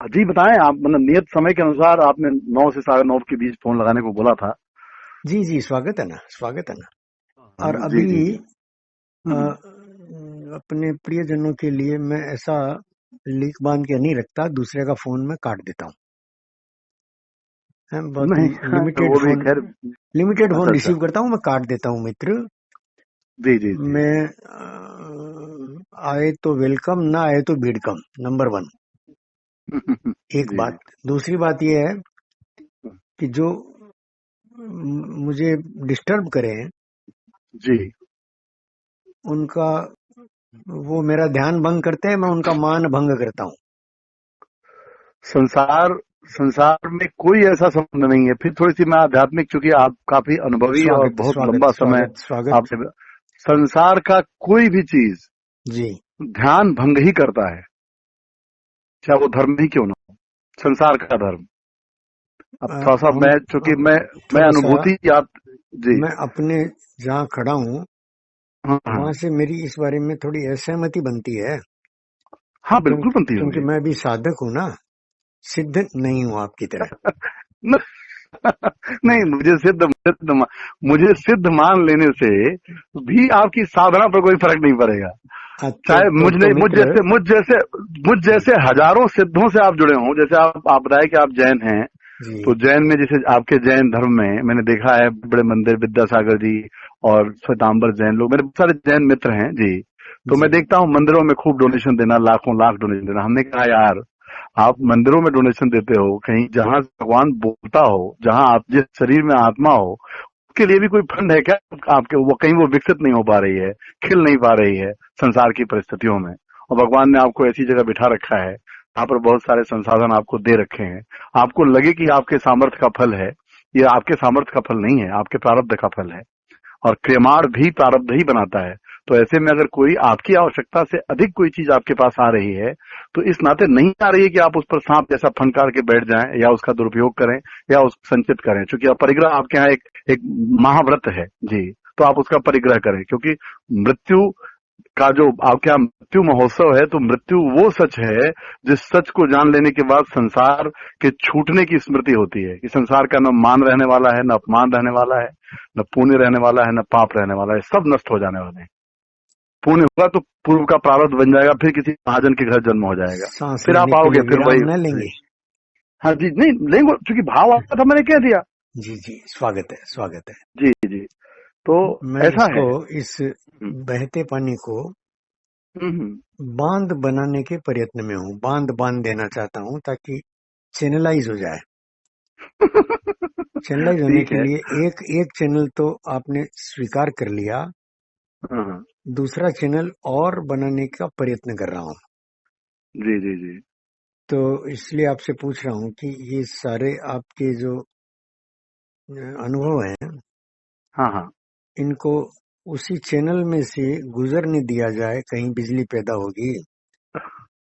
जी बताएं आप, मतलब नियत समय के अनुसार आपने 9 से 9:30 के बीच फोन लगाने को बोला था। जी जी, स्वागत है ना, स्वागत है ना। और जी अभी जी जी। अ, हम्म, अपने प्रियजनों के लिए मैं ऐसा लीक बांध के नहीं रखता, दूसरे का फोन में काट देता हूँ। बहुत नहीं लिमिटेड वो भी फोन, खैर। लिमिटेड अच्छा फोन अच्छा। रिसीव करता हूँ, मैं काट देता हूँ मित्र। जी जी जी। मैं आए तो वेलकम, ना आए तो भीड़ कम, नंबर वन। एक जी बात। जी दूसरी बात यह है कि जो मुझे डिस्टर्ब करें, जी। उनका, वो मेरा ध्यान भंग करते हैं, मैं उनका मान भंग करता हूँ। संसार संसार में कोई ऐसा संबंध नहीं है। फिर थोड़ी सी मैं आध्यात्मिक, चूंकि आप काफी अनुभवी और स्वागत बहुत स्वागत लंबा समय स्वागत स्वागत। आपने, संसार का कोई भी चीज जी। ध्यान भंग ही करता है, चाहे वो धर्म ही क्यों ना हो। संसार का धर्म। अब थोड़ा सा हम मैं, चूंकि मैं थोड़ा सा, अनुभूति आप। जी। मैं अपने जहाँ खड़ा हूँ हाँ वहां हाँ। से मेरी इस बारे में थोड़ी असहमति बनती है। हाँ बिल्कुल क्योंकि बनती क्योंकि होगी। मैं भी साधक हूँ ना, सिद्ध नहीं हूँ आपकी तरह। न- नहीं, मुझे सिद्ध मान लेने से भी आपकी साधना पर कोई फर्क नहीं पड़ेगा। हाँ, चाहे तो मुझ मित्र। जैसे मुझ जैसे हजारों सिद्धों से आप जुड़े हों। जैसे आप बताए कि आप जैन हैं, जी तो जैन में, जैसे आपके जैन धर्म में मैंने देखा है बड़े मंदिर, विद्यासागर जी और श्वेतांबर जैन लोग, मेरे बहुत सारे जैन मित्र हैं जी। तो मैं जी। देखता हूँ मंदिरों में खूब डोनेशन देना, लाखों लाख डोनेशन देना। हमने कहा यार, आप मंदिरों में डोनेशन देते हो, कहीं जहां भगवान बोलता हो, जहां आप जिस शरीर में आत्मा हो, उसके लिए भी कोई फंड है क्या आपके? वो कहीं वो विकसित नहीं हो पा रही है, खिल नहीं पा रही है संसार की परिस्थितियों में। और भगवान ने आपको ऐसी जगह बिठा रखा है, वहां पर बहुत सारे संसाधन आपको दे रखे हैं। आपको लगे कि आपके सामर्थ्य का फल है, ये आपके सामर्थ्य का फल नहीं है, आपके प्रारब्ध का फल है। और क्रियमाण भी प्रारब्ध ही बनाता है। तो ऐसे में अगर कोई आपकी आवश्यकता से अधिक कोई चीज आपके पास आ रही है, तो इस नाते नहीं आ रही है कि आप उस पर सांप जैसा फनकार के बैठ जाएं या उसका दुरुपयोग करें या उसको संचित करें। क्योंकि अब परिग्रह आपके यहाँ एक महाव्रत है जी, तो आप उसका परिग्रह करें। क्योंकि मृत्यु का जो आपके यहाँ मृत्यु महोत्सव है, तो मृत्यु वो सच है जिस सच को जान लेने के बाद संसार के छूटने की स्मृति होती है कि संसार का न मान रहने वाला है, न अपमान रहने वाला है, न पुण्य रहने वाला है, न पाप रहने वाला है। सब नष्ट हो जाने वाले हैं। पुण्य होगा तो पूर्व का प्रारब्ध बन जाएगा, फिर किसी महाजन के घर जन्म हो जाएगा, सांस फिर लेने आप के आओगे, लिए फिर विराम वही। न जी। लेंगे। हाँ जी, नहीं लेंगे, क्योंकि भाव आता था, मैंने कह दिया। जी जी, स्वागत है, स्वागत है। जी जी। तो मैं ऐसा इसको, है। इस हम्म, बहते पानी को हम्म, बांध बनाने के प्रयत्न में हूँ, बांध बांध देना चाहता हूँ ताकि चैनलाइज हो जाए। चैनलाइज होने ठीक के है। लिए एक एक चैनल तो आपने स्वीकार कर लिया, हाँ हाँ। दूसरा चैनल और बनाने का प्रयत्न कर रहा हूँ। जी जी जी। तो इसलिए आपसे पूछ रहा हूँ कि ये सारे आपके जो अनुभव हैं, हाँ हाँ। इनको उसी चैनल में से गुजरने दिया जाए। कहीं बिजली पैदा होगी,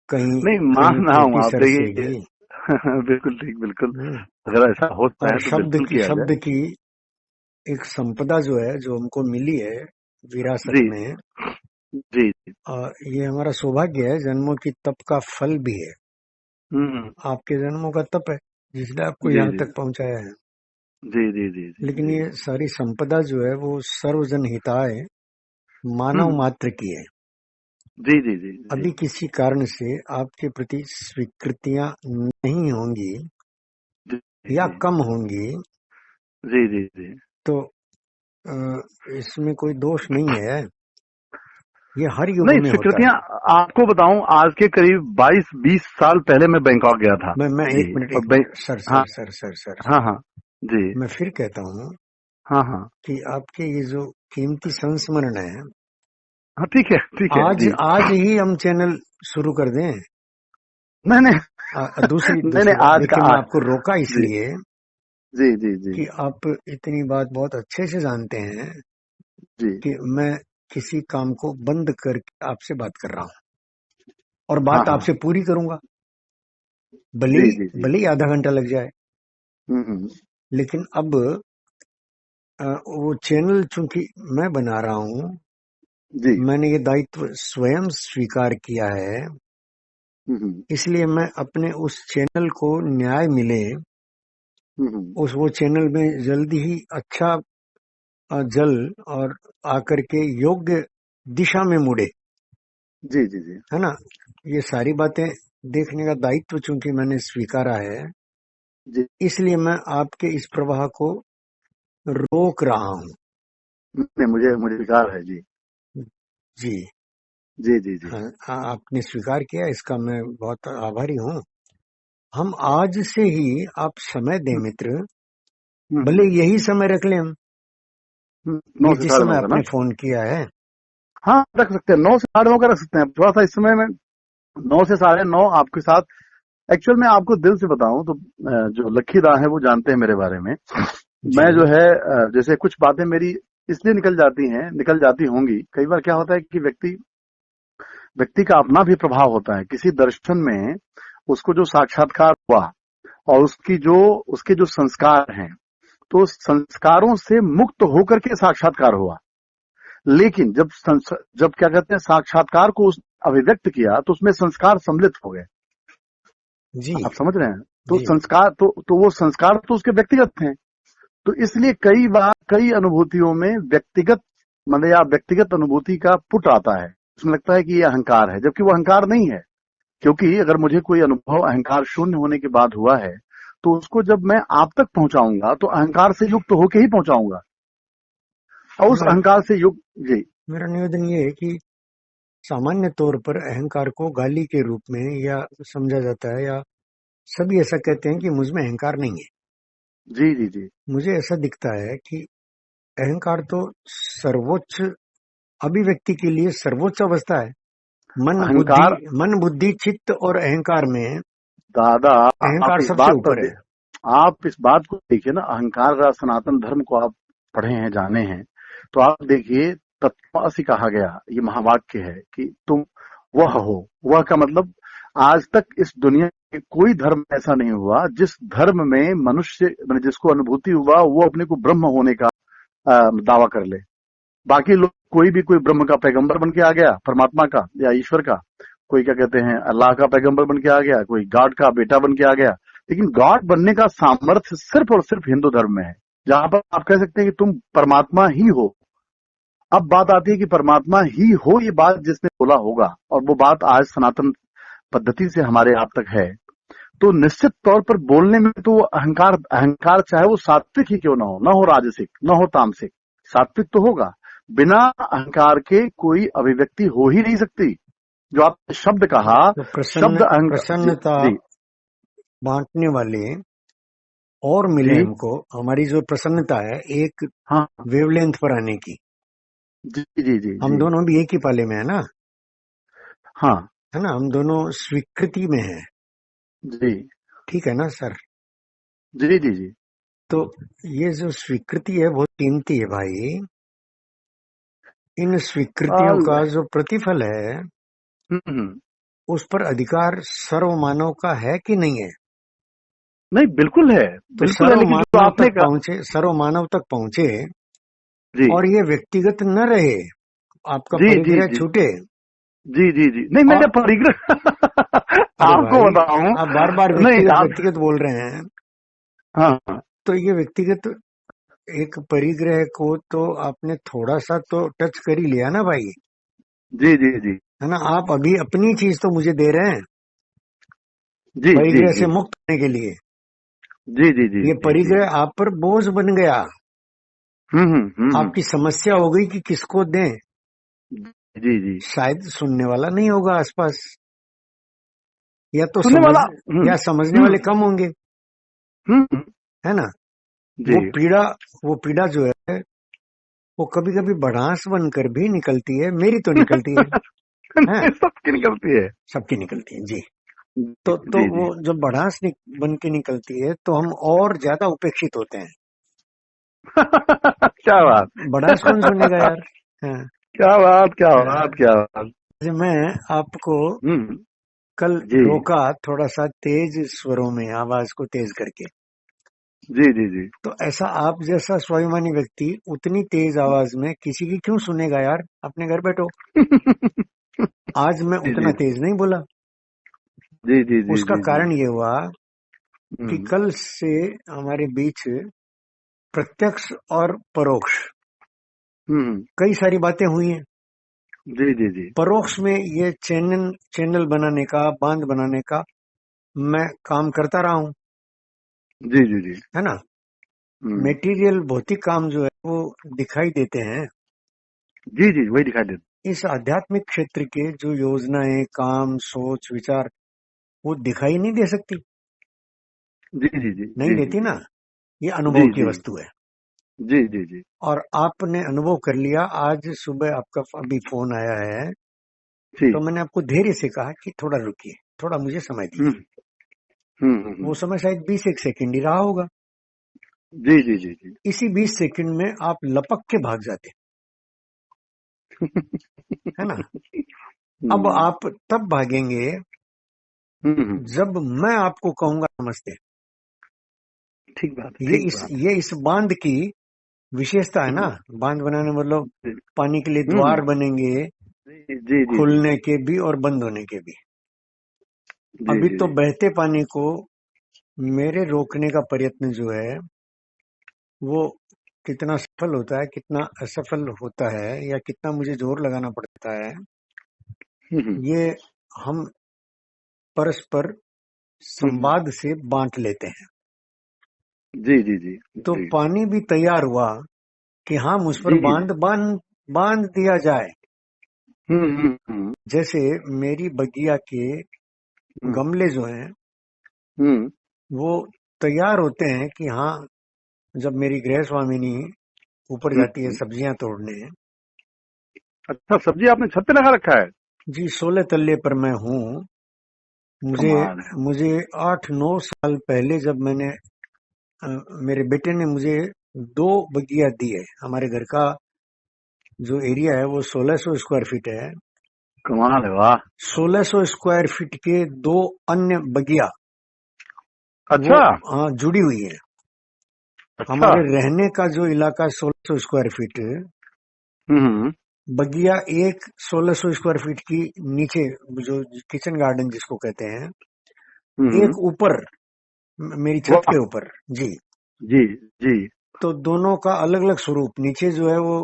कहीं नहीं, कहीं मान रहा हूँ खेती आप, देखिए। सरसेगी। बिल्कुल ठीक, बिल्कुल। हम्म। अगर ऐसा होता और है तो बिल्कुल किया शब्द जाए। की एक संपदा जो है, जो हमको मिली है विरासत जी में, जी जी। ये हमारा सौभाग्य है, जन्मों की तप का फल भी है। हम्म। आपके जन्मों का तप है जिसने आपको जी यहाँ जी तक पहुंचाया है। जी जी जी जी लेकिन जी। ये सारी संपदा जो है वो सर्वजन हिताय, मानव हम्म। मात्र की है। जी जी जी जी अभी किसी कारण से आपके प्रति स्वीकृतियां नहीं होंगी जी या जी कम होंगी, जी जी जी। तो अ, इसमें कोई दोष नहीं है। ये हर युग नहीं, में होता है। स्वीकृतियां, आपको बताऊं, आज के करीब 22-20 साल पहले मैं बैंकॉक गया था मैं जी। एक और मिनट सर हाँ सर सर सर सर हाँ हाँ। जी। मैं फिर कहता हूँ हाँ हाँ कि आपके ये जो कीमती संस्मरण है, हाँ। ठीक है, ठीक है आज जी। आज ही हम चैनल शुरू कर दें। नहीं नहीं। दूसरी नहीं नहीं, दूसरी बात आज का देखिए, मैं आज। आपको रोका जी इसलिए जी जी जी कि आप इतनी बात बहुत अच्छे से जानते हैं जी कि मैं किसी काम को बंद करके आपसे बात कर रहा हूँ और हाँ बात हाँ। आपसे पूरी करूंगा, भले जी ही जी जी। भले ही आधा घंटा लग जाए। हम्म। लेकिन अब वो चैनल चूंकि मैं बना रहा हूँ, जी मैंने ये दायित्व स्वयं स्वीकार किया है इसलिए मैं अपने उस चैनल को न्याय मिले, वो चैनल में जल्दी ही अच्छा जल और आकर के योग्य दिशा में मुड़े, जी जी जी है ना। ये सारी बातें देखने का दायित्व चूंकि मैंने स्वीकारा है, जी। इसलिए मैं आपके इस प्रवाह को रोक रहा हूँ। नहीं, मुझे मुझे विकार है जी। जी जी जी जी। हाँ, आपने स्वीकार किया, इसका मैं बहुत आभारी हूँ। हम आज से ही, आप समय दें मित्र, भले यही समय रख लें हम, 9 ये से जिस साढ़े समय 9 का आपने ना? फोन किया है। हाँ, रख सकते हैं, 9 से साढ़े 9 का रख सकते हैं। थोड़ा सा इस समय में 9 से साढ़े 9 आपके साथ। एक्चुअल में आपको दिल से बताऊं तो जो लक्की दा है वो जानते हैं मेरे बारे में। जी मैं जो है जैसे कुछ बातें मेरी इसलिए निकल जाती होंगी। कई बार क्या होता है कि व्यक्ति का अपना भी प्रभाव होता है किसी दर्शन में। उसको जो साक्षात्कार हुआ और उसके जो संस्कार हैं, तो संस्कारों से मुक्त होकर के साक्षात्कार हुआ। लेकिन जब क्या कहते हैं, साक्षात्कार को उस अभिव्यक्त किया तो उसमें संस्कार सम्मिलित हो गए। जी आप समझ रहे हैं? तो जी संस्कार तो वो संस्कार तो उसके व्यक्तिगत थे। तो इसलिए कई बार कई अनुभूतियों में व्यक्तिगत मतलब या व्यक्तिगत अनुभूति का पुट आता है। उसमें लगता है कि ये अहंकार है, जबकि वो अहंकार नहीं है। क्योंकि अगर मुझे कोई अनुभव अहंकार शून्य होने के बाद हुआ है, तो उसको जब मैं आप तक पहुंचाऊंगा तो अहंकार से युक्त होके ही पहुंचाऊंगा। और उस मेरा अहंकार से युक्त जी। मेरा निवेदन ये है कि सामान्य तौर पर अहंकार को गाली के रूप में या समझा जाता है, या सभी ऐसा कहते हैं कि मुझमें अहंकार नहीं है। जी जी जी। मुझे ऐसा दिखता है कि अहंकार तो सर्वोच्च अभिव्यक्ति के लिए सर्वोच्च अवस्था है। अहंकार मन बुद्धि चित्त और अहंकार में दादा, अहंकार सबसे ऊपर है। आप इस बात को देखिए ना। अहंकार का सनातन धर्म को आप पढ़े हैं, जाने हैं, तो आप देखिए तत्वमसि कहा गया, ये महावाक्य है कि तुम वह हो। वह का मतलब आज तक इस दुनिया में कोई धर्म ऐसा नहीं हुआ जिस धर्म में मनुष्य मतलब जिसको अनुभूति हुआ वो अपने को ब्रह्म होने का दावा कर ले। बाकी लोग कोई भी कोई ब्रह्म का पैगंबर बन के आ गया, परमात्मा का या ईश्वर का, कोई क्या कहते हैं अल्लाह का पैगंबर बन के आ गया, कोई गॉड का बेटा बन के आ गया। लेकिन गॉड बनने का सामर्थ्य सिर्फ और सिर्फ हिंदू धर्म में है, जहां पर आप कह सकते हैं कि तुम परमात्मा ही हो। अब बात आती है कि परमात्मा ही हो, ये बात जिसने बोला होगा, और वो बात आज सनातन पद्धति से हमारे आप तक है, तो निश्चित तौर पर बोलने में तो अहंकार अहंकार चाहे वो सात्विक ही क्यों ना हो राजसिक, न हो तामसिक, सात्विक तो होगा। बिना अहंकार के कोई अभिव्यक्ति हो ही नहीं सकती। जो आपने शब्द कहा, तो शब्द अहंकार जी प्रसन्नता जी बांटने वाले और मिले जी। हमको। हमारी जो प्रसन्नता है एक हाँ वेवलेंथ पर आने की। जी जी जी हम जी। दोनों भी एक ही पाले में है ना, हाँ है ना। हम दोनों स्वीकृति में है, जी ठीक है ना सर। जी जी जी। तो ये जो स्वीकृति है बहुत कीमती है भाई। इन स्वीकृतियों ऑल का राइट। जो प्रतिफल है हम्म। उस पर अधिकार सर्व मानव का है कि नहीं है। नहीं, बिल्कुल है, तो बिल्कुल है, सर्व लेकिन जो मानव आपने तक कहा पहुंचे, सर्व मानव तक पहुंचे जी और ये व्यक्तिगत न रहे, आपका जी जी परिग्रह जी छूटे। जी जी जी। नहीं, मैंने और परिग्रह अरे आपको भाई, बताऊं। आप बार बार नहीं व्यक्तिगत आप व्यक्तिगत बोल रहे हैं, हाँ हाँ। तो ये व्यक्तिगत एक परिग्रह को तो आपने थोड़ा सा तो टच कर ही लिया ना भाई, जी जी जी है ना। आप अभी अपनी चीज तो मुझे दे रहे हैं जी जी परिग्रह से जी मुक्त होने के लिए। जी जी जी ये जी जी। परिग्रह आप पर बोझ बन गया। हम्म। आपकी समस्या हो गई कि किसको दें। जी जी। शायद सुनने वाला नहीं होगा आसपास, या तो सुनने वाला या समझने हम्म वाले कम होंगे, हम्म। है ना। जी। वो पीड़ा वो पीड़ा जो है वो कभी कभी भड़ास बनकर भी निकलती है। मेरी तो निकलती है, सबकी निकलती है। सबकी निकलती है जी। तो जी वो जी। जब भड़ास बन के निकलती है तो हम और ज्यादा उपेक्षित होते हैं। क्या बात। भड़ास कौन सुनेगा यार। हाँ, क्या बात, क्या बात, हाँ। क्या बात। जैसे मैं आपको हम्म। कल जी रोका थोड़ा सा तेज स्वरों में, आवाज को तेज करके, जी जी जी। तो ऐसा आप जैसा स्वाभिमानी व्यक्ति उतनी तेज आवाज में किसी की क्यों सुनेगा यार। अपने घर बैठो। आज मैं जी उतना जी तेज नहीं बोला, जी जी जी उसका जी जी। कारण ये हुआ कि हम्म कल से हमारे बीच प्रत्यक्ष और परोक्ष हम्म। कई सारी बातें हुई हैं। जी जी जी परोक्ष में ये चैनल बनाने का, बांध बनाने का मैं काम करता रहा हूं, जी जी जी। है ना। हम्म। मेटीरियल भौतिक काम जो है वो दिखाई देते हैं। जी जी वही दिखाई देता। इस आध्यात्मिक क्षेत्र के जो योजनाएं, काम, सोच, विचार वो दिखाई नहीं दे सकती, जी जी जी नहीं जी जी देती जी ना। ये जी अनुभव की जी वस्तु है। जी जी जी। और आपने अनुभव कर लिया। आज सुबह आपका अभी फोन आया है, जी। तो मैंने आपको धैर्य से कहा कि थोड़ा रुकिए, थोड़ा मुझे समय हम्म दीजिए। वो हम्म। समय शायद 20 एक सेकंड ही रहा होगा। जी जी जी जी। इसी 20 सेकंड में आप लपक के भाग जाते, है ना। अब हम्म आप तब भागेंगे हम्म। जब मैं आपको कहूंगा नमस्ते। ठीक बात है, ये ठीक इस बात ये इस बांध की विशेषता है है। ना। बांध बनाने मतलब जी। पानी के लिए हम्म। द्वार बनेंगे, जी जी जी जी खुलने के भी और बंद होने के भी। जी अभी जी तो जी। बहते पानी को मेरे रोकने का प्रयत्न जो है वो कितना सफल होता है, कितना असफल होता है, या कितना मुझे जोर लगाना पड़ता है, हम्म। ये हम परस्पर हम्म। संवाद से बांट लेते हैं। जी जी जी तो जी पानी भी तैयार हुआ कि हाँ मुझ पर जी जी। बांध बांध बांध दिया जाए। हम्म। जैसे मेरी बगिया के हम्म गमले जो हैं हम्म। वो तैयार होते हैं कि हाँ जब मेरी गृह स्वामिनी ऊपर जाती है हम्म। सब्जियां तोड़ने। अच्छा, सब्जी आपने छत पे लगा रखा है? जी, 16 तल्ले पर मैं हूँ। मुझे कमाल है। मुझे 8-9 साल पहले जब अ, मेरे बेटे ने मुझे 2 बगिया दी है। हमारे घर का जो एरिया है वो 1600 स्क्वायर फीट है। कमाल है, वाह। 1600 स्क्वायर फीट के 2 अन्य बगिया वो अच्छा जुड़ी हुई है। अच्छा। हमारे रहने का जो इलाका 1600 स्क्वायर फीट, हम्म बगिया एक 1600 स्क्वायर फीट की नीचे, जो किचन गार्डन जिसको कहते हैं, हम्म। एक ऊपर मेरी छत वाह। के ऊपर। जी। जी जी। तो दोनों का अलग अलग स्वरूप। नीचे जो है वो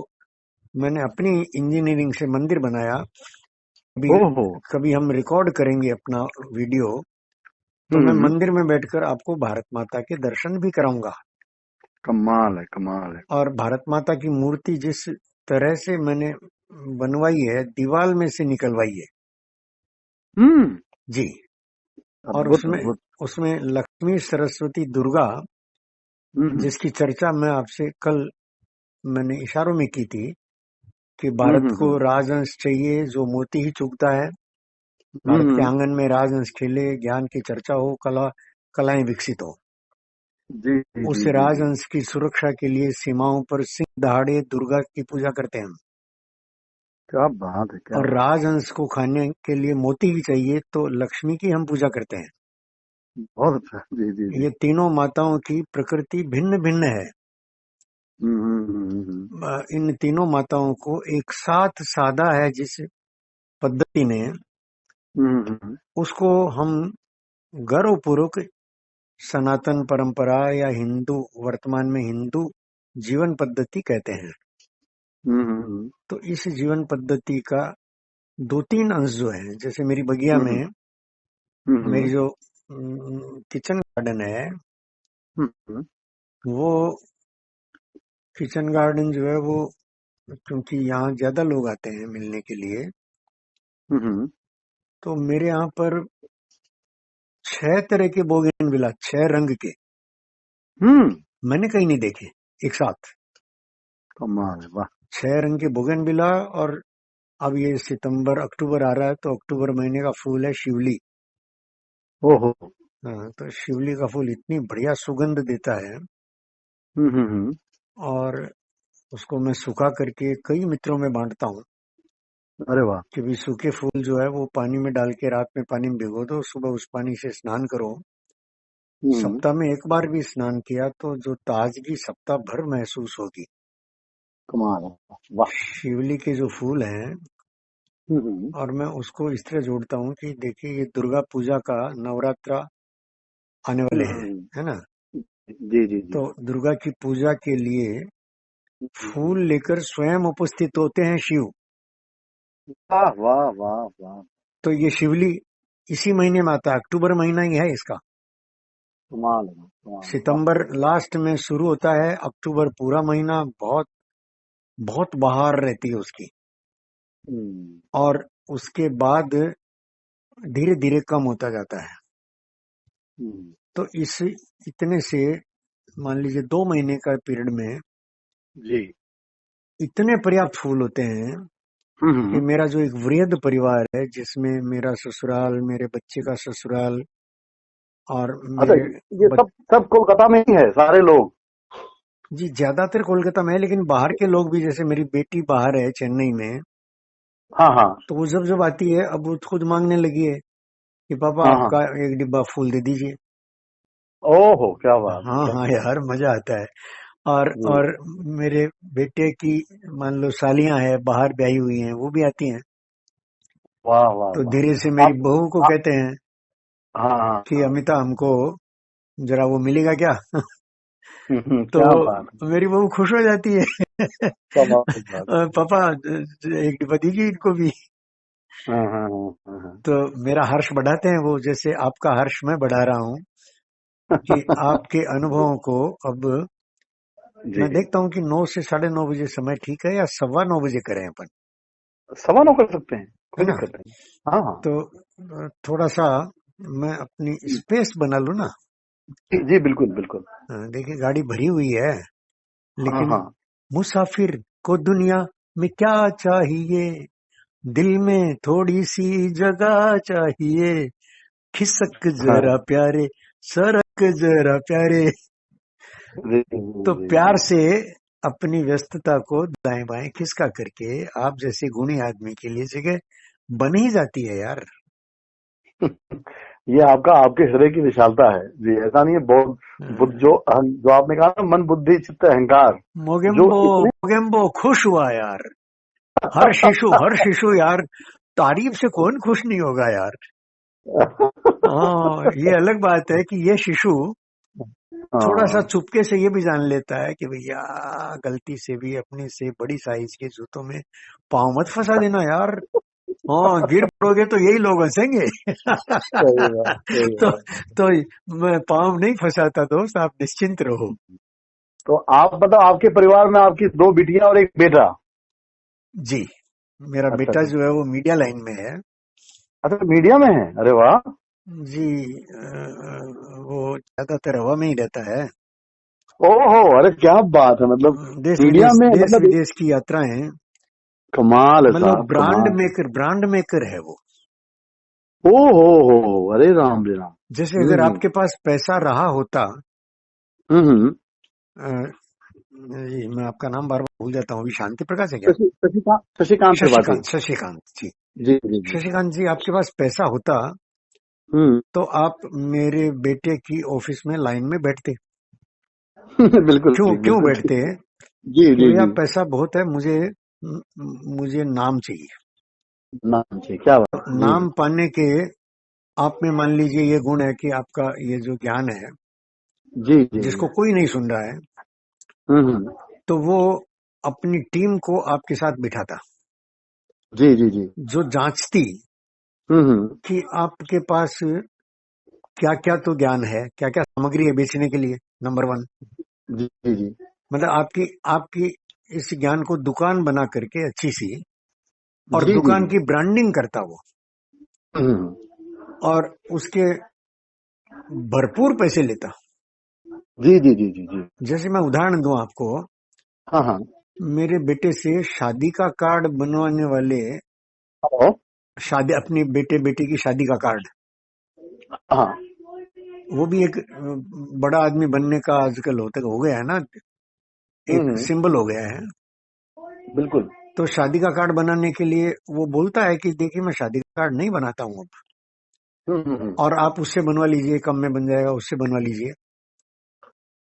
मैंने अपनी इंजीनियरिंग से मंदिर बनाया। कभी ओहो। कभी हम रिकॉर्ड करेंगे अपना वीडियो, तो मैं हम्म। मंदिर में बैठकर आपको भारत माता के दर्शन भी कराऊंगा। कमाल है, कमाल है। और भारत माता की मूर्ति जिस तरह से मैंने बनवाई है, दीवार में से निकलवाई है। हम्म। जी। और अद्भुत उसमें अद्भुत। उसमें लक्ष्मी, सरस्वती, दुर्गा, हम्म जिसकी चर्चा मैं आपसे कल मैंने इशारों में की थी कि हम्म भारत को हम्म राजहंस चाहिए जो मोती ही चुगता है। भारत के हम्म। आंगन में राजहंस खेले, ज्ञान की चर्चा हो, कलाएं विकसित हो। जी जी उस जी जी जी। राजहंस की सुरक्षा के लिए सीमाओं पर सिंह दहाड़े दुर्गा की पूजा करते हैं हम। क्या बात है, क्या और बात राजहंस को खाने के लिए मोती ही चाहिए तो लक्ष्मी की हम पूजा करते हैं। है। बहुत अच्छा, जी जी जी। ये तीनों माताओं की प्रकृति भिन्न भिन्न है। इन तीनों माताओं को एक साथ साधा है जिस पद्धति ने, हम्म। उसको हम गर्वपूर्वक सनातन परंपरा या हिंदू, वर्तमान में हिंदू जीवन पद्धति कहते हैं। हम्म तो इस जीवन पद्धति का 2-3 अंश जो है, जैसे मेरी बगिया हम्म में मेरी हम्म जो किचन गार्डन है, हम्म वो किचन गार्डन जो है वो, क्योंकि यहाँ ज्यादा लोग आते हैं मिलने के लिए, हम्म तो मेरे यहाँ पर 6 तरह के बोगेनविला, 6 रंग के, हम्म। मैंने कहीं नहीं देखे एक साथ। कमाल है, वाह। 6 रंग के बोगेनविला। और अब ये सितंबर अक्टूबर आ रहा है तो अक्टूबर महीने का फूल है शिवली। ओहो। हाँ, तो शिवली का फूल इतनी बढ़िया सुगंध देता है। हम्म। और उसको मैं सुखा करके कई मित्रों में बांटता हूँ अरे वाह। कि भी सूखे फूल जो है वो पानी में डाल के रात में पानी में भिगो दो, सुबह उस पानी से स्नान करो। हम्म। सप्ताह में एक बार भी स्नान किया तो जो ताजगी सप्ताह भर महसूस होगी। कमाल है, वाह। शिवली के जो फूल हैं और मैं उसको इस तरह जोड़ता हूँ कि देखिए ये दुर्गा पूजा का नवरात्र आने वाले हैं, है ना। जी जी जी। तो दुर्गा की पूजा के लिए फूल लेकर स्वयं उपस्थित होते हैं शिव। वाह वाह वाह वाह। तो ये शिवली इसी महीने में आता है, अक्टूबर महीना ही है इसका। कमाल है, कमाल है, वाह। सितंबर लास्ट में शुरू होता है, अक्टूबर पूरा महीना बहुत बहुत बहार रहती है उसकी। हम्म, और उसके बाद धीरे धीरे कम होता जाता है। हम्म, तो इस इतने से मान लीजिए 2 महीने का पीरियड में जी। इतने पर्याप्त फूल होते हैं कि हम्म। मेरा जो एक वृहद परिवार है, जिसमें मेरा ससुराल, मेरे बच्चे का ससुराल और अच्छा, मेरे ये सब सब कोलकाता में ही है सारे लोग? जी ज्यादातर कोलकाता में है, लेकिन बाहर के लोग भी, जैसे मेरी बेटी बाहर है चेन्नई में, हाँ हाँ तो वो जब जब आती है अब वो खुद मांगने लगी है कि पापा हाँ हाँ। आपका एक डिब्बा फूल दे दीजिए। ओहो, क्या बात है, हाँ क्या हाँ बात यार, मजा आता है। जी। और मेरे बेटे की मान लो सालियां हैं बाहर ब्याही हुई हैं, वो भी आती हैं। वाह वाह तो धीरे से वाह। मेरी आप बहू को आप- कहते हैं हाँ हाँ कि हाँ। अमिता हमको जरा वो मिलेगा क्या। तो क्या बात है, मेरी बहू खुश हो जाती है। कमाल की बात है। पापा एक डिब्बा दीजिए इनको भी। हाँ हाँ हाँ हाँ तो मेरा हर्ष बढ़ाते हैं वो, जैसे आपका हर्ष मैं बढ़ा रहा हूँ कि आपके अनुभवों को अब जी। मैं देखता हूँ कि 9 से 9:30 बजे समय ठीक है, या 9:15 बजे करें अपन, 9:15 कर सकते हैं, है कोई ना। दिक्कत नहीं। हाँ हाँ। तो थोड़ा सा मैं अपनी स्पेस बना लूँ ना। जी जी, बिल्कुल बिल्कुल। देखिए गाड़ी भरी हुई है, हाँ लेकिन हाँ। मुसाफिर को दुनिया में क्या चाहिए, दिल में थोड़ी सी जगह चाहिए, खिसक हाँ जरा प्यारे, सरक जरा प्यारे। जी जी तो जी प्यार जी। से अपनी व्यस्तता को दाएं बाएं खिसका करके आप जैसे गुणी आदमी के लिए जगह बन ही जाती है यार। ये आपका आपके हृदय की विशालता है जी, ऐसा नहीं है। बहुत बुद्ध जो आपने कहा ना, मन बुद्धि चित्त अहंकार, जो मोगेम्बो इतने मोगेम्बो खुश हुआ यार। हर शिशु यार, तारीफ से कौन खुश नहीं होगा यार। हाँ, ये अलग बात है कि ये शिशु थोड़ा सा हाँ। चुपके से ये भी जान लेता है कि भैया गलती से भी अपने से बड़ी साइज के जूतों में पाँव मत फंसा देना यार। हाँ, गिर पड़ोगे तो यही लोग हंसेंगे। सही बात, सही तो बात। तो मैं पाँव नहीं फंसाता दोस्त, आप निश्चिंत रहो। तो आप बताओ, आपके परिवार में आपकी 2 बिटियां और 1 बेटा? जी, मेरा अच्छा बेटा अच्छा जो है वो मीडिया लाइन में है। अच्छा, मीडिया में है, अरे वाह। जी, वो ज्यादातर हवा में ही रहता है। ओहो, अरे क्या बात है, मतलब मीडिया में, देश मतलब विदेश की यात्राएं, कमाल है मतलब साहब, कमाल है। ब्रांड मेकर है वो। ओहो हो, अरे राम रे राम। जैसे अगर आपके पास पैसा रहा होता, हम्म। अ, जी मैं आपका नाम बार बार भूल जाता हूँ, अभी शांति प्रकाश है क्या। शशिकांत, शशिकांत त्रिपाठी। शशिकांत जी। जी जी जी। शशिकांत जी, आपके पास पैसा होता हम्म। तो आप मेरे बेटे की ऑफिस में लाइन में बैठते। बिल्कुल क्यों ठीक, क्यों बिल्कुल ठीक। बैठते जी कि जी भैया जी। पैसा बहुत है, मुझे नाम चाहिए। नाम जी, क्या तो बात है, जी नाम पाने के आप में मान लीजिए ये गुण है कि आपका ये जो ज्ञान है, जी जी जी। जिसको कोई नहीं सुन रहा है, हम्म। तो वो अपनी टीम को आपके साथ बिठाता, जी जी जी। जो जांचती हम्म। कि आपके पास क्या क्या तो ज्ञान है, क्या क्या सामग्री है बेचने के लिए, नंबर वन। जी जी जी। मतलब आपकी आपकी इस ज्ञान को दुकान बना करके अच्छी सी, और जी जी दुकान जी। की ब्रांडिंग करता वो, हम्म। और उसके भरपूर पैसे लेता। जी जी जी जी जी। जैसे मैं उदाहरण दूं आपको, हाँ हाँ। मेरे बेटे से शादी का कार्ड बनवाने वाले, हेलो। शादी अपनी बेटे बेटी की शादी का कार्ड, हाँ। वो भी एक बड़ा आदमी बनने का आजकल हो गया है ना, एक हम्म। सिंबल हो गया है। बिल्कुल। तो शादी का कार्ड बनाने के लिए वो बोलता है कि देखिए मैं शादी का कार्ड नहीं बनाता हूँ अब, हम्म। और आप उससे बनवा लीजिए, कम में बन जाएगा, उससे बनवा लीजिए।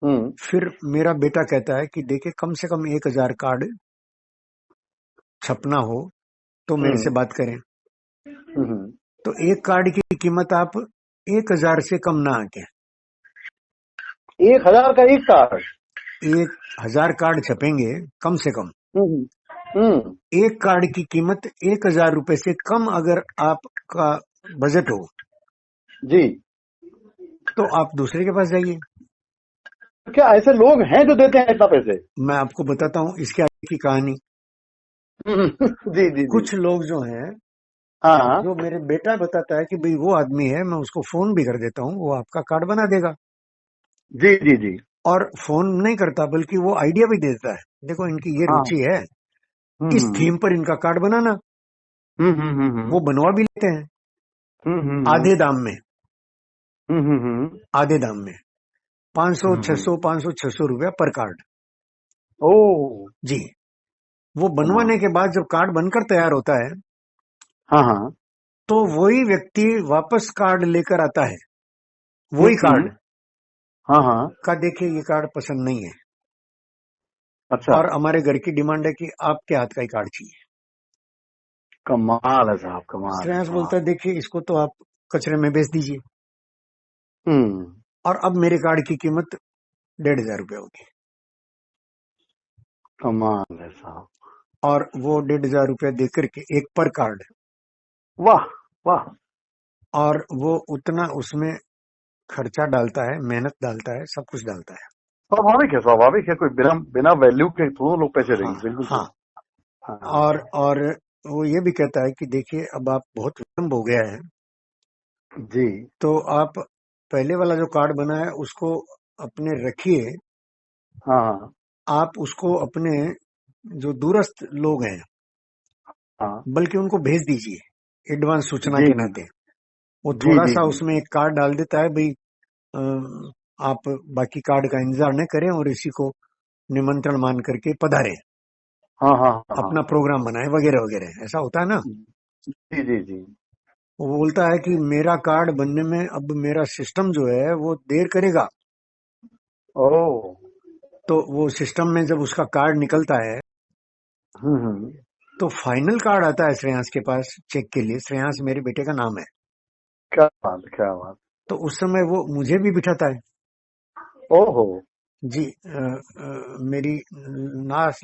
हम्म। फिर मेरा बेटा कहता है कि देखिए कम से कम 1,000 कार्ड छपना हो तो मेरे से बात करें। तो एक कार्ड की कीमत आप 1,000 से कम ना आके। 1,000 का एक कार्ड? 1,000 कार्ड छपेंगे कम से कम। हम्म। एक कार्ड की कीमत 1,000 रुपए से कम अगर आपका बजट हो जी। तो आप दूसरे के पास जाइए। क्या ऐसे लोग हैं जो देते हैं इतना पैसे? मैं आपको बताता हूँ इसके आगे की कहानी। जी जी जी। कुछ लोग जो हैं, हाँ जो मेरे बेटा बताता है कि भाई वो आदमी है, मैं उसको फोन भी कर देता हूँ, वो आपका कार्ड बना देगा। जी जी जी। और फोन नहीं करता बल्कि वो आइडिया भी देता है, देखो इनकी ये हाँ। रुचि है, इस हम्म थीम पर इनका कार्ड बनाना। हम्म। वो बनवा भी लेते हैं हम्म आधे दाम में। हम्म। आधे दाम में 500 हम्म। 600 500 600 रुपया पर कार्ड। ओ। जी। वो बनवाने कमाल। के बाद जब कार्ड बनकर तैयार होता है हाँ हाँ। तो वही व्यक्ति वापस कार्ड लेकर आता है, वही कार्ड हाँ हाँ। का, देखिए ये कार्ड पसंद नहीं है अच्छा। और हमारे घर की डिमांड है कि आपके हाथ का ही कार्ड चाहिए। कमाल है साहब, कमाल है, श्रेयांश कमाल। बोलता है देखिए इसको तो आप कचरे में बेच दीजिए। हम्म। और अब मेरे कार्ड की कीमत 1,500 रुपया होगी कमाल है साहब। और वो 1,500 रुपया देकर के एक पर कार्ड, वाह वाह। और वो उतना उसमें खर्चा डालता है, मेहनत डालता है, सब कुछ डालता है। स्वाभाविक है, स्वाभाविक है। कोई बिना बिना वैल्यू के थोड़ा लोग पैसे हाँ देंगे, बिल्कुल हाँ। सही। हाँ। और वो ये भी कहता है कि देखिए अब आप बहुत विलम्ब हो गया है, जी। तो आप पहले वाला जो कार्ड बना है उसको अपने रखिए, हाँ हाँ आप उसको अपने जो दूरस्थ लोग हैं हाँ। बल्कि उनको भेज दीजिए एडवांस सूचना जी के जी नाते। वो जी थोड़ा जी सा जी। उसमें एक कार्ड डाल देता है भाई, अ, आप बाकी कार्ड का इंतजार न करें और इसी को निमंत्रण मान करके पधारे, हाँ हाँ हाँ हाँ। अपना प्रोग्राम बनाए वगैरह वगैरह, ऐसा होता है ना। जी जी जी। वो बोलता है कि मेरा कार्ड बनने में अब मेरा सिस्टम जो है वो देर करेगा। ओ। तो वो सिस्टम में जब उसका कार्ड निकलता है हम्म। तो फाइनल कार्ड आता है श्रेयांश के पास चेक के लिए, श्रेयांश मेरे बेटे का नाम है। क्या बात, क्या बात। तो उस समय वो मुझे भी बिठाता है। ओहो। जी, मेरी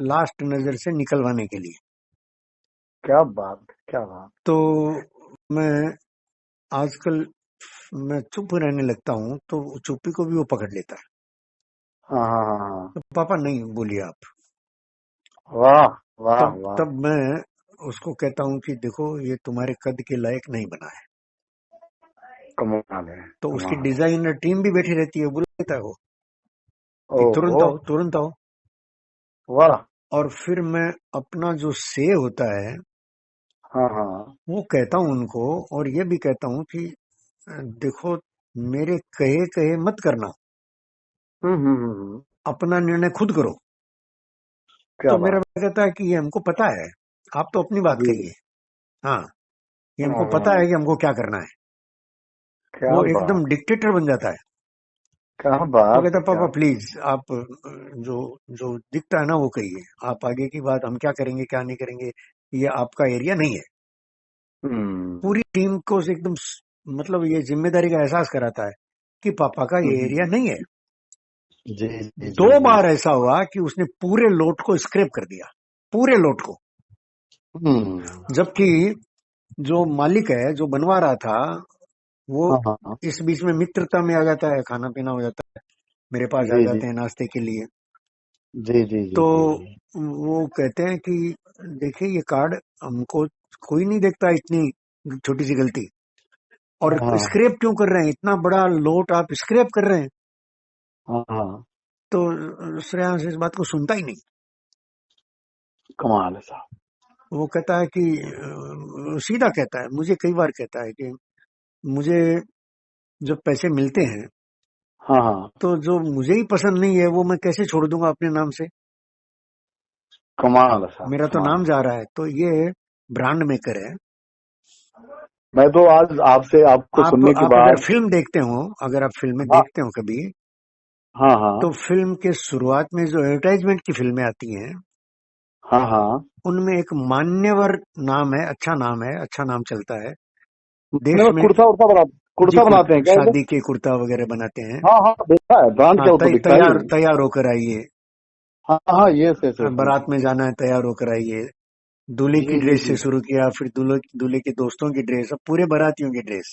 लास्ट नजर से निकलवाने के लिए। क्या बात, क्या बात। तो मैं आजकल मैं चुप रहने लगता हूँ तो चुप्पी को भी वो पकड़ लेता है। हाँ हाँ हाँ हाँ। तो पापा नहीं बोलिए आप। वाह वाह तब वाह। तब मैं उसको कहता हूँ कि देखो ये तुम्हारे कद के लायक नहीं बना है। कमाल है, तो उसकी कमाल है। डिजाइनर टीम भी बैठी रहती है, बुला लेता है वो कि तुरंत ओहो। आओ तुरंत आओ। वाह। और फिर मैं अपना जो से होता है हाँ हाँ। वो कहता हूँ उनको, और ये भी कहता हूँ कि देखो मेरे कहे कहे मत करना, हम्म। अपना निर्णय खुद करो। क्या तो मेरा बात। भाई कहता है कि ये हमको पता है, आप तो अपनी बात जी। कहिए। हाँ, ये हमको पता हाँ, है कि हमको क्या करना है। क्या वो बात। एकदम डिक्टेटर बन जाता है। क्या वो बात कहता है, है क्या पापा बात। प्लीज आप जो जो दिखता है ना वो कहिए, आप आगे की बात हम क्या करेंगे क्या नहीं करेंगे ये आपका एरिया नहीं है। हम्म पूरी टीम को एकदम मतलब ये जिम्मेदारी का एहसास कराता है कि पापा का ये एरिया हम्म। नहीं है। जी जी जी 2 बार जी। ऐसा हुआ कि उसने पूरे लोट को स्क्रैप कर दिया, पूरे लोट को। हम्म। जबकि जो मालिक है जो बनवा रहा था वो हाँ हाँ हाँ। इस बीच में मित्रता में आ जाता है, खाना पीना हो जाता है, मेरे पास आ जी जी जाते हैं नाश्ते के लिए। जी जी जी तो जी जी। वो कहते हैं कि देखिए ये कार्ड हमको कोई नहीं देखता, इतनी छोटी सी गलती, और हाँ हाँ स्क्रैप क्यों कर रहे हैं, इतना बड़ा लोट आप स्क्रैप कर रहे हैं। हाँ हाँ। तो श्रेयांश इस बात को सुनता ही नहीं। कमाल है साहब। वो कहता है कि सीधा कहता है, मुझे कई बार कहता है कि मुझे जब पैसे मिलते हैं हाँ हाँ। तो जो मुझे ही पसंद नहीं है वो मैं कैसे छोड़ दूंगा अपने नाम से। कमाल है साहब, मेरा तो कमाल नाम है। जा रहा है। तो ये ब्रांड मेकर है। मैं तो आज आपसे, आपको सुनने के आप अगर बाद। फिल्म देखते हो, अगर आप फिल्में हाँ देखते हो कभी, हाँ हाँ तो फिल्म के शुरुआत में जो एडवर्टाइजमेंट की फिल्में आती हैं हाँ हाँ। उनमें एक मान्यवर नाम है, अच्छा नाम चलता है देश मैंने में। कुर्ता उर्ता बना, जी, कुर्ता बनाते हैं क्या वो? शादी के कुर्ता वगैरह बनाते हैं। हाँ हाँ, देखा है, ब्रांड हाँ, क्या वो तो बिकता ही तैयार है। तैयार होकर आइए, हाँ हाँ, यस यस यस। बारात में जाना है, तैयार होकर आइए। दूल्हे की जी जी ड्रेस से जी। शुरू किया, फिर दूल्हे दूल्हे के दोस्तों की ड्रेस, अब पूरे बारातियों की ड्रेस।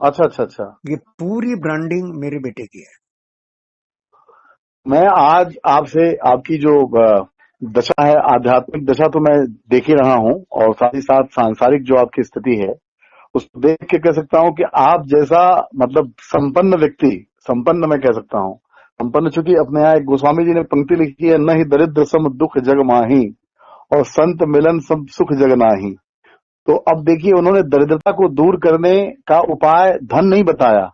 अच्छा अच्छा अच्छा। ये पूरी ब्रांडिंग मेरे बेटे की है। मैं आज आपसे आपकी जो दशा है, आध्यात्मिक दशा तो मैं देख ही रहा हूँ, और साथ ही साथ सांसारिक जो आपकी स्थिति है उसको देख के कह सकता हूँ कि आप जैसा मतलब संपन्न व्यक्ति, संपन्न मैं कह सकता हूँ, संपन्न, चूंकि अपने यहाँ एक गोस्वामी जी ने पंक्ति लिखी है, न ही दरिद्र सम दुख जग माही, और संत मिलन सब सुख जग नाही। तो अब देखिए, उन्होंने दरिद्रता को दूर करने का उपाय धन नहीं बताया,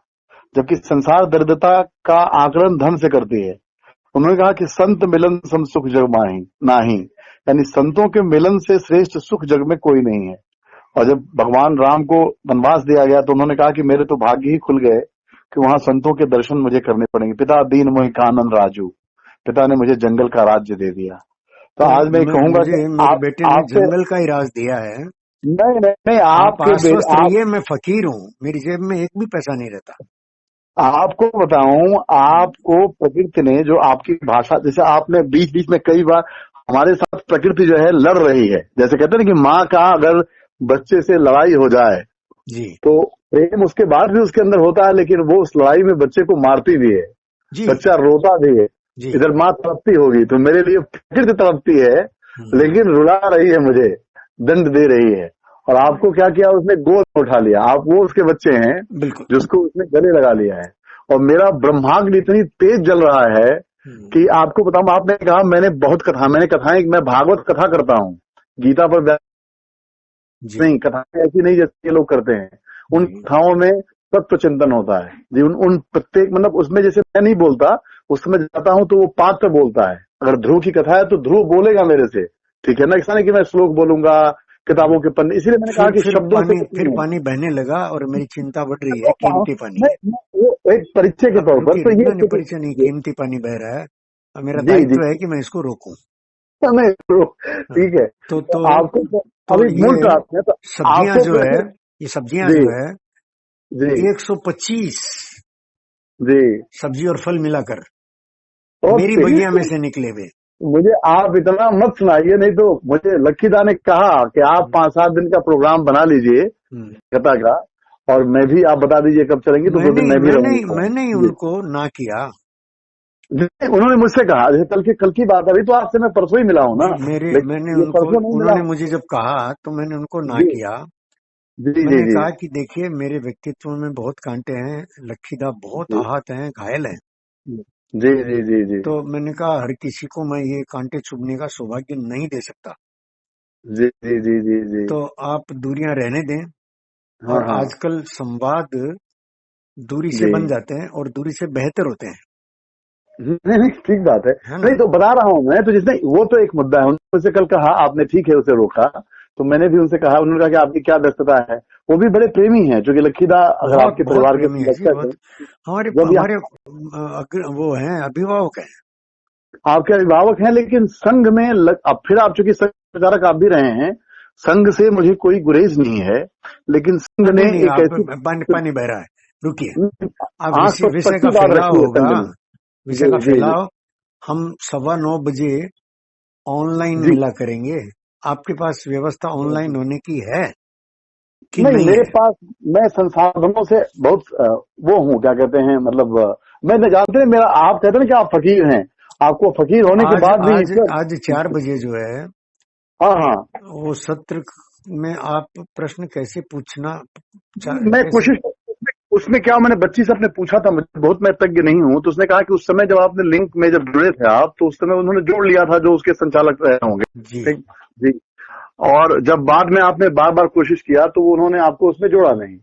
जबकि संसार दरिद्रता का आकलन धन से करती है। उन्होंने कहा कि संत मिलन सम सुख जग माही नाही, यानी संतों के मिलन से श्रेष्ठ सुख जग में कोई नहीं है। और जब भगवान राम को वनवास दिया गया तो उन्होंने कहा कि मेरे तो भाग्य ही खुल गए कि वहां संतों के दर्शन मुझे करने पड़ेंगे। पिता दीन मोहि कानन राजू, पिता ने मुझे जंगल का राज्य दे दिया। तो तो आज मैं कहूंगा कि मुझे मेरे आप बेटे ने आपसे, जंगल का ही राज दिया है। नहीं नहीं नहीं, आप आपके आश्वस्त आप, रहिए, मैं फकीर हूँ, मेरी जेब में एक भी पैसा नहीं रहता। आपको बताऊं, आपको प्रकृति ने जो आपकी भाषा, जैसे आपने बीच बीच में कई बार हमारे साथ प्रकृति जो है लड़ रही है, जैसे कहते हैं ना कि माँ का अगर बच्चे से लड़ाई हो जाए जी तो प्रेम उसके बाद भी उसके अंदर होता है, लेकिन वो उस लड़ाई में बच्चे को मारती भी है, जी बच्चा रोता भी है। जी। इधर माँ तड़पती होगी तो मेरे लिए प्रकृति तड़पती है, हम्म, लेकिन रुला रही है मुझे, दंड दे रही है। और आपको क्या किया, उसने गोद में उठा लिया, आप वो उसके बच्चे हैं बिल्कुल। जिसको उसने गले लगा लिया है। और मेरा ब्रह्माग्नि इतनी तेज जल रहा है हम्म, कि आपको बताऊं, आपने कहा मैंने बहुत कथा, मैंने कथाएं, मैं भागवत कथा करता हूँ, गीता पर जी नहीं, कथाएं ऐसी नहीं जैसे ये लोग करते हैं। उन जी कथाओं में तत्व चिंतन होता है जी, उन प्रत्येक, मतलब उसमें जैसे मैं नहीं बोलता, उस समय जाता हूं तो वो पात्र बोलता है। अगर ध्रुव की कथा है तो ध्रुव बोलेगा मेरे से, ठीक है ना, ऐसा नहीं कि मैं श्लोक बोलूंगा किताबों के पन्ने, इसीलिए मैंने कहा कि शब्दों से कुछ फिर नहीं है। पानी बहने लगा और मेरी चिंता बढ़ रही मैं है, कहता हूं, कीमती पानी है। वो एक परिचय के अब तौर पर रुकिए, तो ये नहीं परिचय नहीं, कीमती पानी बह रहा है। अब मेरा जी जी, दायित्व है कि मैं इसको रोकूं। नहीं तो हाँ, ठीक है। तो तो तो आपको तो, तो अभी मूल ये प्राप्त है तो सब्जियां आपको जो है, फिर, ये सब्जियां जी जो है जी 125 जी, सब्जी और फल मिलाकर और मेरी तेरी बगिया में से निकले हुए। मुझे आप इतना मत सुनाइए, नहीं तो मुझे लक्कीदा ने कहा कि आप 5-7 दिन का प्रोग्राम बना लीजिए हम्म। कथा का, और मैं भी, आप बता दीजिए कब चलेंगे तो 2 दिन मैं भी रहूंगा। मैंने ही जी उनको ना किया। जी, उन्होंने मुझसे कहा, जैसे कल की बात, अभी तो आपसे मैं परसों ही मिला हूं ना, जी मैंने लेकिन ये उनको, परसों नहीं मिला उन्होंने हूं। मुझे जब कहा तो मैंने उनको ना जी किया। जी जी मैंने जी कहा कि देखिए, मेरे व्यक्तित्व में बहुत कांटे हैं, लक्ष्मीदा बहुत जी आहत हैं, घायल हैं। जी जी जी जी तो मैंने कहा हर किसी को मैं ये कांटे चुभने का सौभाग्य नहीं दे सकता। जी जी जी जी जी, तो आप दूरियां रहने दें। हाँ और हाँ आजकल संवाद दूरी से जी, बन जाते हैं और दूरी से बेहतर होते हैं, नहीं नहीं, ठीक बात है। है ना? नहीं तो बता रहा हूं मैं, तो जिसने, वो तो एक मुद्दा है, उनसे कल कहा आपने, ठीक है उसे रोका, तो मैंने भी उनसे कहा, उन्होंने कहा कि आपकी क्या व्यस्तता है। वो भी बड़े प्रेमी हैं, जो कि लक्कीदा अगर बहुत आपके बहुत परिवार के प्रेमी है जी, दर्शक हैं, बहुत। हमारे जब हमारे यहाँ वो हैं, अभिभावक हैं। आपके अभिभावक हैं, लेकिन संघ में अब फिर आप चूंकि संघ प्रचारक आप भी रहे हैं, संघ से मुझे कोई गुरेज नहीं है, लेकिन संघ ने नहीं नहीं, एक आप ऐसी पानी बह रहा है, रुकिए। आप आंख पर विषय पट्टी का बांध फैलाव रखी है होगा, संघ ने। विषय जी का जी जी फैलाव हम 9:15 बजे ऑनलाइन जी, मिला करेंगे। आपके पास व्यवस्था ऑनलाइन होने की है कि नहीं नहीं मेरे है? पास, मैं संसाधनों से बहुत वो हूँ, क्या कहते हैं, मतलब मैं न जानते हैं, मेरा, आप कहते हैं ना कि आप फकीर हैं, आपको फकीर तो होने के आज बाद भी आज ईश्वर, आज 4 बजे जो है हाँ हाँ, वो सत्र में आप प्रश्न कैसे पूछना मैं कैसे? कोशिश, उसमें क्या, मैंने बच्ची से अपने पूछा था, मुझे बहुत, मैं तज्ञ नहीं हूँ, तो उसने कहा कि उस समय जब आपने लिंक में जब जुड़े थे आप, तो उस समय उन्होंने जोड़ लिया था जो उसके संचालक रहे होंगे, जी ठीक जी। और जब बाद में आपने बार बार कोशिश किया तो वो उन्होंने आपको उसमें जोड़ा नहीं।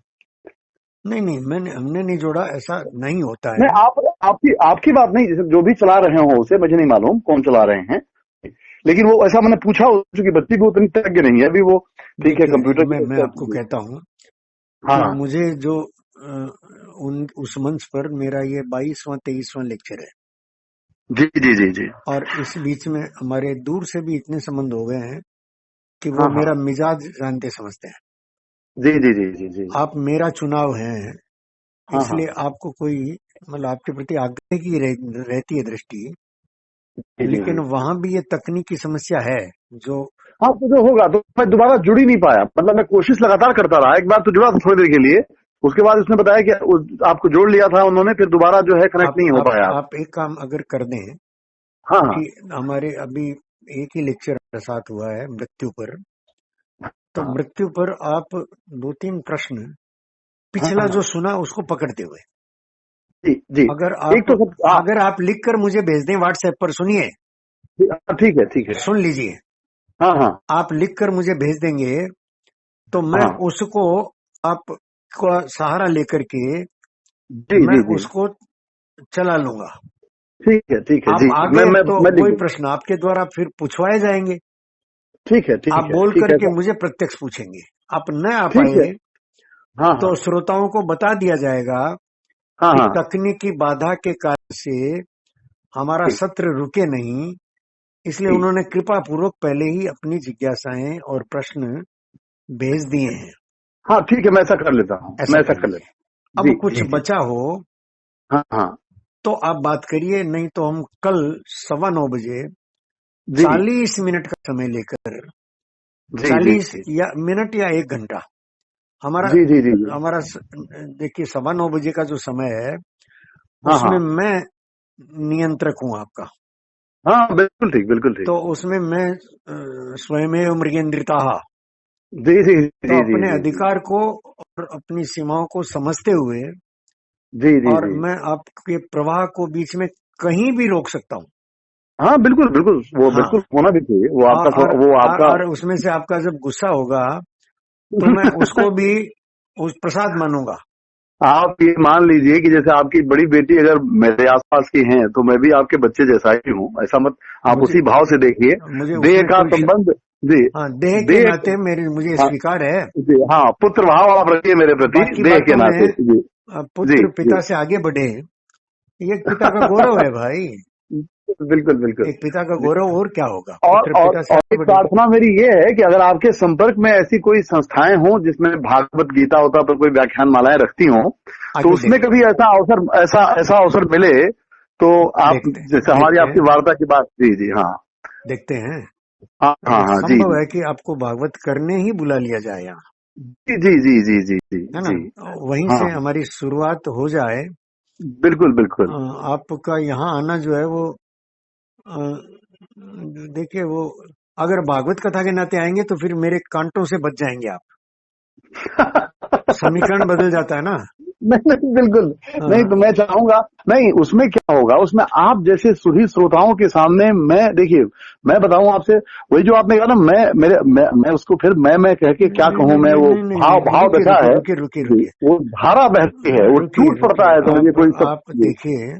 नहीं नहीं, हमने नहीं जोड़ा, ऐसा नहीं होता नहीं, है। आपकी आपकी बात नहीं, जैसे जो भी चला रहे हो उसे मुझे नहीं मालूम कौन चला रहे हैं, लेकिन वो ऐसा मैंने पूछा, चूंकि बच्ची भी उतनी तज्ञ नहीं है अभी वो, ठीक है, देखिए, कंप्यूटर मैं आपको की, कहता हूँ कि हाँ मुझे जो उस मंच पर मेरा ये 22वां 23वां लेक्चर है। जी जी जी जी। और इस बीच में हमारे दूर से भी इतने संबंध हो गए हैं कि वो हाँ मेरा हाँ। मिजाज जानते समझते हैं। जी जी जी जी जी। आप मेरा चुनाव हैं, हाँ हाँ। इसलिए आपको कोई मतलब आपके प्रति आग्रह की रहती है दृष्टि, जी जी लेकिन जी। वहां भी ये तकनीकी समस्या है जो हाँ, तो जो होगा तो मैं दोबारा जुड़ ही नहीं पाया, मतलब मैं कोशिश लगातार करता रहा। एक बार तो जुड़ा था थोड़ी देर के लिए, उसके बाद उसने बताया कि आपको जोड़ लिया था उन्होंने, फिर दोबारा जो है कनेक्ट आप नहीं हो आप पाया। आप एक काम अगर कर दें हाँ कि हाँ हमारे अभी एक ही लेक्चर हमारे साथ हुआ है मृत्यु पर, तो हाँ मृत्यु पर आप 2-3 प्रश्न हाँ पिछला जो हाँ। सुना उसको पकड़ते हुए, जी जी। अगर एक आप तो सब अगर आप लिख कर मुझे भेज दें व्हाट्सएप पर, सुनिए, ठीक है ठीक है। सुन लीजिए, हाँ हाँ आप लिख कर मुझे भेज देंगे तो मैं हाँ। उसको आपका सहारा लेकर के जी मैं जी जी। उसको चला लूंगा। ठीक है आप जी। आ मैं गए मैं तो मैं लिख वही दूँ। प्रश्न आपके द्वारा फिर पूछवाए जाएंगे, आप बोल ठीक है करके सर। मुझे प्रत्यक्ष पूछेंगे। आप न आ ठीक है। पाए हाँ तो हाँ श्रोताओं को बता दिया जाएगा हाँ कि हाँ। तकनीकी बाधा के कारण से हमारा जी सत्र रुके नहीं, इसलिए जी। उन्होंने कृपा पूर्वक पहले ही अपनी जिज्ञासाएं और प्रश्न भेज दिए हैं। हाँ ठीक है, मैं ऐसा कर लेता हूँ, ऐसा मैं ऐसा कर करिए। लेता हूँ। अब जी कुछ जी जी। बचा हो हाँ हाँ। तो आप बात करिए, नहीं तो हम कल 9:15 बजे जी 40 मिनट का समय लेकर, जी जी 40 जी या मिनट या 1 घंटा, हमारा जी जी जी जी। हमारा देखिए 9:15 बजे का जो समय है हाँ उसमें हाँ मैं नियंत्रक हूं आपका। हाँ, बिल्कुल ठीक, बिल्कुल ठीक। तो उसमें मैं स्वयमेव मृगेंद्रिता, जी जी तो जी जी अपने जी जी अधिकार को और अपनी सीमाओं को समझते हुए, जी जी और जी। मैं आपके प्रवाह को बीच में कहीं भी रोक सकता हूं। हाँ बिल्कुल बिल्कुल, वो हाँ, बिल्कुल होना भी चाहिए, वो और आपका और वो और, आपका। और उसमें से आपका जब गुस्सा होगा तो मैं उसको भी उस प्रसाद मानूंगा। आप ये मान लीजिए कि जैसे आपकी बड़ी बेटी अगर मेरे आसपास की हैं, तो मैं भी आपके बच्चे जैसा ही हूँ, ऐसा मत, आप मुझे उसी भाव से देखिए। मुझे देह उसमें का कोई संबंध। जी। हाँ, देह के देह। नाते मेरे मुझे हाँ स्वीकार है। जी, हाँ, पुत्र भाव आप रखिए मेरे प्रति बाकी देह के बातों नाते। में जी जी पुत्र जी। पिता से आगे बढ़े, ये एक पिता का गौरव है भाई। बिल्कुल बिल्कुल। एक पिता का गौरव, और क्या होगा, और पुत्र और पिता से और आगे एक बढ़े। प्रार्थना मेरी ये है कि अगर आपके संपर्क में ऐसी कोई संस्थाएं हों जिसमें भागवत गीता होता पर कोई व्याख्यान मालाएं रखती हों, तो आगे उसमें देखते कभी हैं, ऐसा अवसर मिले, तो आप जैसे हमारी देखते आपकी हैं, वार्ता की बात। जी जी। हाँ देखते हैं। हाँ हाँ हाँ। जी संभव जी है कि आपको भागवत करने ही बुला लिया जाए यहाँ, जी जी जी जी जी जी है ना। जी। वहीं हाँ से हमारी शुरुआत हो जाए। बिल्कुल बिल्कुल। आपका यहाँ आना जो है वो अ, देखिए वो, अगर भागवत कथा के नाते आएंगे तो फिर मेरे कांटों से बच जाएंगे आप। समीकरण बदल जाता है ना। नहीं नहीं बिल्कुल। नहीं हाँ, तो मैं चाहूंगा, नहीं उसमें क्या होगा, उसमें आप जैसे सुधी श्रोताओं के सामने मैं देखिए, मैं बताऊं आपसे, वही जो आपने कहा ना, मैं उसको फिर मैं कह के क्या नहीं कहूं, नहीं मैं नहीं वो नहीं नहीं भाव नहीं, भाव रुकिए दशा रुकिए है। रुकिए रुकिए जी, रुकिए वो धारा बहती है, वो रुकिए टूट पड़ता रुकिए। है, समझिए कोई सब। आप जी देखिए,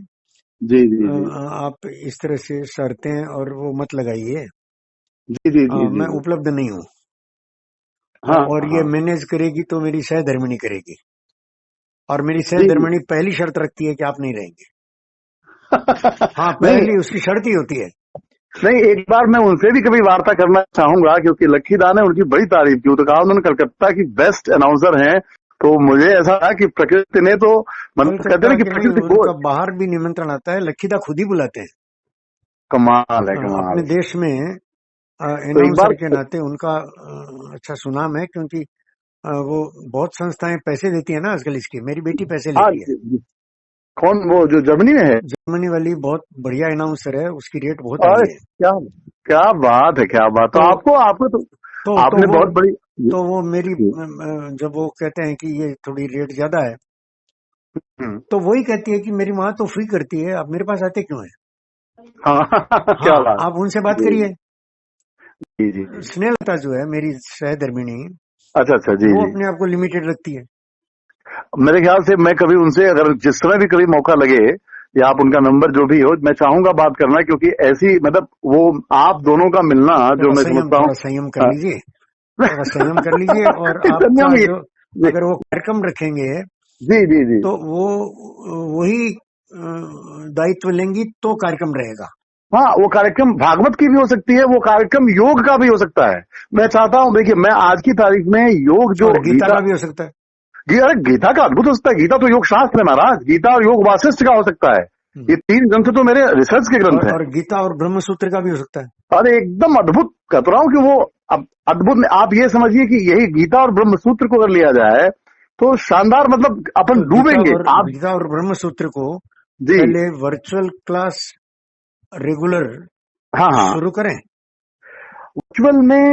जी जी जी आप इस तरह से शर्तें और वो मत लगाइए। जी जी जी जी मैं जी। उपलब्ध नहीं हूँ, हाँ और ये हाँ। मैनेज करेगी तो मेरी सहधर्मिणी करेगी, और मेरी जी जी। सहधर्मिणी पहली शर्त रखती है कि आप नहीं रहेंगे। हाँ, नहीं पहली उसकी शर्त ही होती है। नहीं, एक बार मैं उनसे भी कभी वार्ता करना चाहूंगा, क्योंकि लक्की दा ने उनकी बड़ी तारीफ की, तो कहा उन्होंने कलकत्ता की बेस्ट अनाउंसर हैं। तो मुझे ऐसा था कि प्रकृति ने तो, मतलब कहते हैं कलकत्ता ना कि के नहीं, प्रकृति को। उनका बाहर भी निमंत्रण आता है, लखीदा खुद ही बुलाते हैं। कमाल है, अपने कमाल। देश में तो एक अनाउंसर बार। के नाते उनका अच्छा सुनाम है, क्योंकि वो बहुत संस्थाएं पैसे देती है ना आजकल। इसकी मेरी बेटी पैसे हाँ लेती है। कौन, वो जो जर्मनी में है? जर्मनी वाली बहुत बढ़िया अनाउंसर है, उसकी रेट बहुत हाई अरे है। क्या, क्या बात है, क्या बात। तो तो आपको आपको तो तो आपने वो बहुत बड़ी। तो वो मेरी जब वो कहते हैं कि ये थोड़ी रेट ज्यादा है, हम्म। तो वही कहती है कि मेरी माँ तो फ्री करती है, आप मेरे पास आते क्यों है। हाँ हाँ, क्या बात। आप उनसे बात जी करिए। जी जी जी। स्नेहलता जो है मेरी सहधर्मिणी, अच्छा अच्छा। जी वो जी। अपने आप को लिमिटेड रखती है। मेरे ख्याल से मैं कभी उनसे, अगर जिस समय भी कभी मौका लगे, या आप उनका नंबर जो भी हो, मैं चाहूंगा बात करना, क्योंकि ऐसी, मतलब वो आप दोनों का मिलना जो मैं समझता हूँ। थोड़ा संयम कर हाँ। लीजिए, थोड़ा संयम कर लीजिए। और आपका संयम ये। जो, जी अगर वो कार्यक्रम रखेंगे जी जी जी। तो वो वही दायित्व लेंगी तो कार्यक्रम रहेगा। हाँ, वो कार्यक्रम भागवत की भी हो सकती है, वो कार्यक्रम योग का भी हो सकता है। मैं चाहता हूँ, देखिए, मैं आज की तारीख में योग जो और गीता का भी हो सकता है। अरे गीता का अद्भुत हो सकता है। गीता तो योग शास्त्र है महाराज। गीता और योग वासिष्ठ का हो सकता है। ये 3 ग्रंथ तो मेरे रिसर्च के ग्रंथ हैं। और गीता और ब्रह्म सूत्र का भी हो सकता है। अरे एकदम अद्भुत कहता रहा हूँ कि वो अद्भुत। आप ये समझिए कि यही गीता और ब्रह्म सूत्र को अगर लिया जाए तो शानदार, मतलब अपन तो डूबेंगे। आप गीता और ब्रह्म सूत्र को जी, पहले वर्चुअल क्लास रेगुलर हाँ हाँ, शुरू करें। वर्चुअल में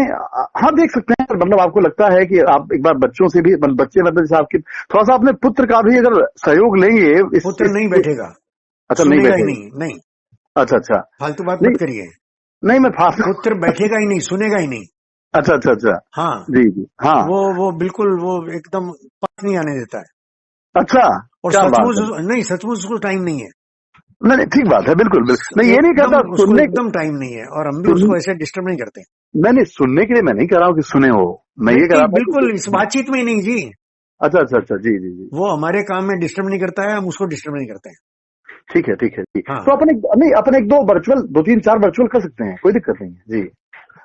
हाँ देख सकते हैं। मतलब आपको लगता है कि आप एक बार बच्चों से भी, बच्चे मतलब जैसे आपके, थोड़ा सा अपने पुत्र का भी अगर सहयोग लेंगे। पुत्र नहीं बैठेगा। अच्छा, नहीं सुनेगा ही बैठेगा। नहीं। अच्छा अच्छा, फालतू बात नहीं मत करिए। नहीं, मैं फालतू। पुत्र बैठेगा ही नहीं, सुनेगा ही नहीं। अच्छा अच्छा अच्छा, हाँ, जी जी, हाँ, वो बिल्कुल वो एकदम पास नहीं आने देता है। अच्छा, और क्या बात सचमुच है। नहीं, सचमुच उसको टाइम नहीं है। नहीं नहीं, ठीक बात है, बिल्कुल बिल्कुल। मैं ये नहीं कहता उसको सुनने, एकदम टाइम नहीं है, और हम भी उसको ऐसे डिस्टर्ब नहीं करते। नहीं, सुनने के लिए मैं नहीं कह रहा हूँ कि सुने हो। मैं ये कह रहा था बिल्कुल इस बातचीत में ही नहीं जी। अच्छा अच्छा अच्छा, जी जी जी, वो हमारे काम में डिस्टर्ब नहीं करता है, हम उसको डिस्टर्ब नहीं करते हैं। ठीक है ठीक है जी। हाँ। तो अपन एक दो वर्चुअल, 2-3-4 वर्चुअल कर सकते हैं, कोई दिक्कत नहीं है जी।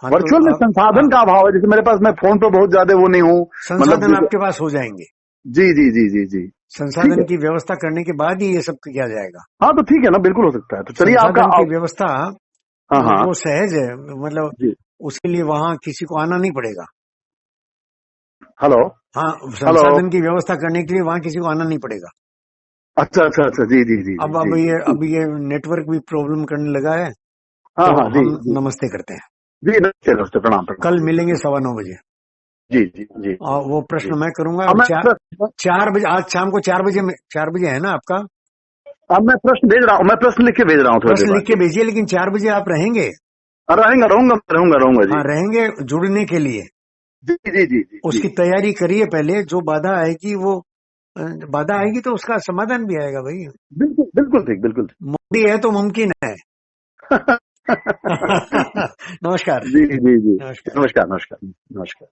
हाँ, वर्चुअल में संसाधन का अभाव है। जैसे मेरे पास, मैं फोन पे बहुत ज्यादा वो नहीं हूँ, संसाधन मतलब आपके पास हो जाएंगे। जी जी जी जी जी, संसाधन की व्यवस्था करने के बाद ही ये सब किया जाएगा। हाँ तो ठीक है ना, बिल्कुल हो सकता है। तो चलिए आपका संसाधन की व्यवस्था हाँ हाँ वो सहज है, मतलब जी, उसके लिए वहां किसी को आना नहीं पड़ेगा। हेलो हाँ, हेलो, संसाधन की व्यवस्था करने के लिए वहां किसी को आना नहीं पड़ेगा। अच्छा अच्छा अच्छा, जी जी जी अब जी जी, अब ये नेटवर्क भी प्रॉब्लम करने लगा है, हाँ तो हाँ जी हम जी नमस्ते करते हैं। जी, नमस्ते नमस्ते, प्रणाम प्रणाम। कल मिलेंगे 9:15 बजे। जी जी जी और वो जी, प्रश्न मैं करूंगा। अब और मैं 4 बजे, आज शाम को 4 बजे है ना आपका? अब मैं प्रश्न भेज रहा हूँ, मैं प्रश्न लिख के भेज रहा हूँ थोड़ी देर प्रश्न लिख बाद। के भेजिए, लेकिन 4 बजे आप रहेंगे? रहेंगे, रहूंगा रहूंगा रहूंगा जी। हाँ, रहेंगे जुड़ने के लिए। जी जी जी जी उसकी जी, तैयारी करिए पहले। जो बाधा आएगी वो बाधा आएगी तो उसका समाधान भी आएगा भाई। बिल्कुल बिल्कुल ठीक, बिल्कुल मोदी है तो मुमकिन है। ठीक। नमस्कार। जी जी जी, नमस्कार। नमस्कार नमस्कार नमस्कार।